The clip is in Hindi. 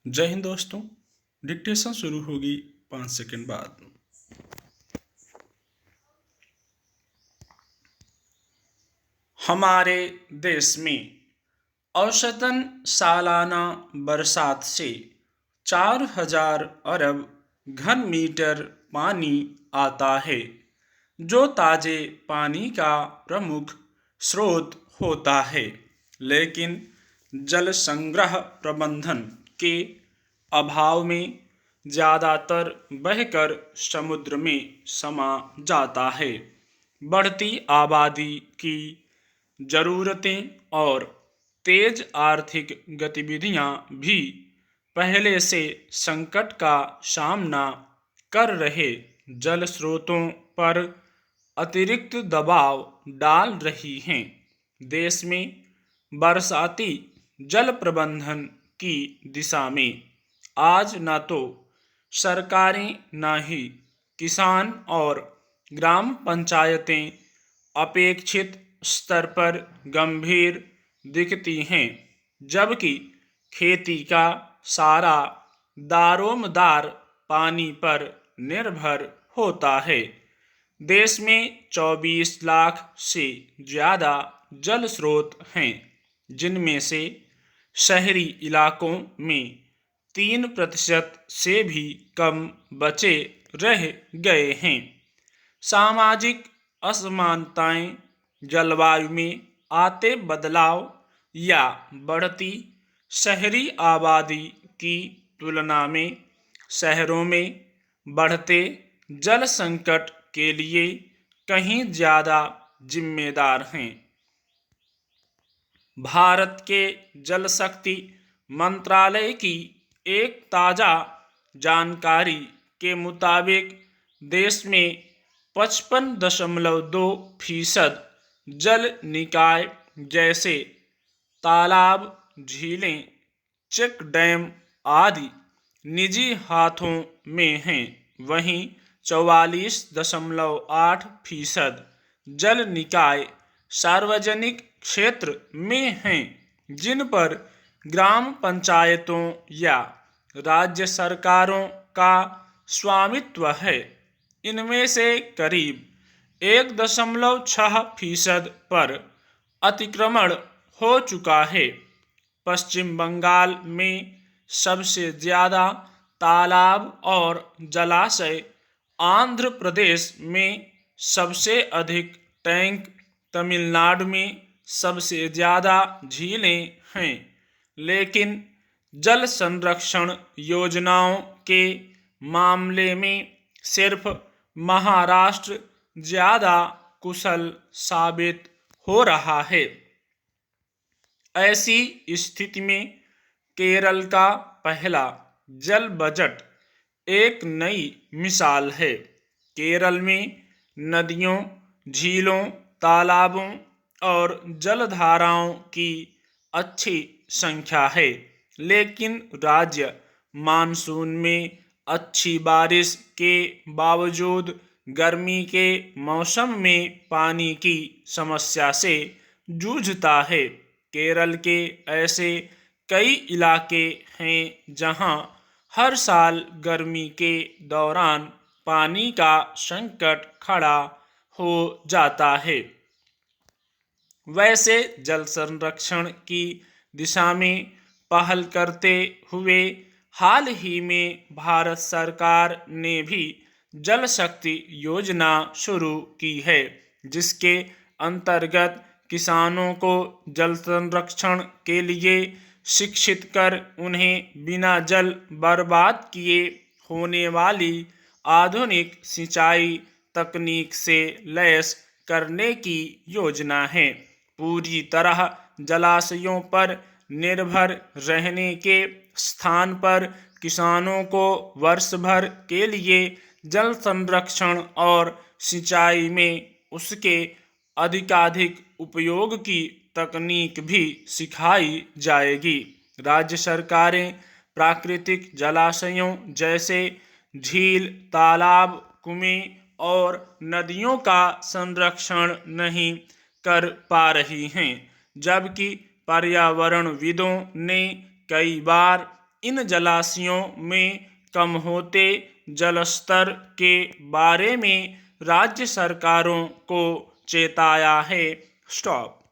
जय हिंद दोस्तों। डिक्टेशन शुरू होगी 5 सेकंड बाद। हमारे देश में औसतन सालाना बरसात से 4000 अरब घन मीटर पानी आता है, जो ताजे पानी का प्रमुख स्रोत होता है। लेकिन जल संग्रह प्रबंधन के अभाव में ज़्यादातर बहकर समुद्र में समा जाता है। बढ़ती आबादी की ज़रूरतें और तेज आर्थिक गतिविधियां भी पहले से संकट का सामना कर रहे जल स्रोतों पर अतिरिक्त दबाव डाल रही हैं। देश में बरसाती जल प्रबंधन की दिशा में आज न तो सरकारें न ही किसान और ग्राम पंचायतें अपेक्षित स्तर पर गंभीर दिखती हैं, जबकि खेती का सारा दारोमदार पानी पर निर्भर होता है। देश में 24 लाख से ज़्यादा जल स्रोत हैं, जिनमें से शहरी इलाकों में 3% से भी कम बचे रह गए हैं। सामाजिक असमानताएं, जलवायु में आते बदलाव या बढ़ती शहरी आबादी की तुलना में शहरों में बढ़ते जल संकट के लिए कहीं ज़्यादा जिम्मेदार हैं। भारत के जल शक्ति मंत्रालय की एक ताज़ा जानकारी के मुताबिक देश में 55.2% जल निकाय जैसे तालाब, झीलें, चेक डैम आदि निजी हाथों में हैं। वहीं 44.8% जल निकाय सार्वजनिक क्षेत्र में हैं, जिन पर ग्राम पंचायतों या राज्य सरकारों का स्वामित्व है। इनमें से करीब 1.6% पर अतिक्रमण हो चुका है। पश्चिम बंगाल में सबसे ज़्यादा तालाब और जलाशय, आंध्र प्रदेश में सबसे अधिक टैंक, तमिलनाडु में सबसे ज़्यादा झीलें हैं। लेकिन जल संरक्षण योजनाओं के मामले में सिर्फ महाराष्ट्र ज़्यादा कुशल साबित हो रहा है। ऐसी स्थिति में केरल का पहला जल बजट एक नई मिसाल है। केरल में नदियों, झीलों, तालाबों और जलधाराओं की अच्छी संख्या है, लेकिन राज्य मानसून में अच्छी बारिश के बावजूद गर्मी के मौसम में पानी की समस्या से जूझता है। केरल के ऐसे कई इलाके हैं जहां हर साल गर्मी के दौरान पानी का संकट खड़ा हो जाता है। वैसे जल संरक्षण की दिशा में पहल करते हुए हाल ही में भारत सरकार ने भी जल शक्ति योजना शुरू की है, जिसके अंतर्गत किसानों को जल संरक्षण के लिए शिक्षित कर उन्हें बिना जल बर्बाद किए होने वाली आधुनिक सिंचाई तकनीक से लैस करने की योजना है। पूरी तरह जलाशयों पर निर्भर रहने के स्थान पर किसानों को वर्ष भर के लिए जल संरक्षण और सिंचाई में उसके अधिकाधिक उपयोग की तकनीक भी सिखाई जाएगी। राज्य सरकारें प्राकृतिक जलाशयों जैसे झील, तालाब, कुएं और नदियों का संरक्षण नहीं कर पा रही हैं, जबकि पर्यावरणविदों ने कई बार इन जलाशयों में कम होते जल स्तर के बारे में राज्य सरकारों को चेताया है। स्टॉप।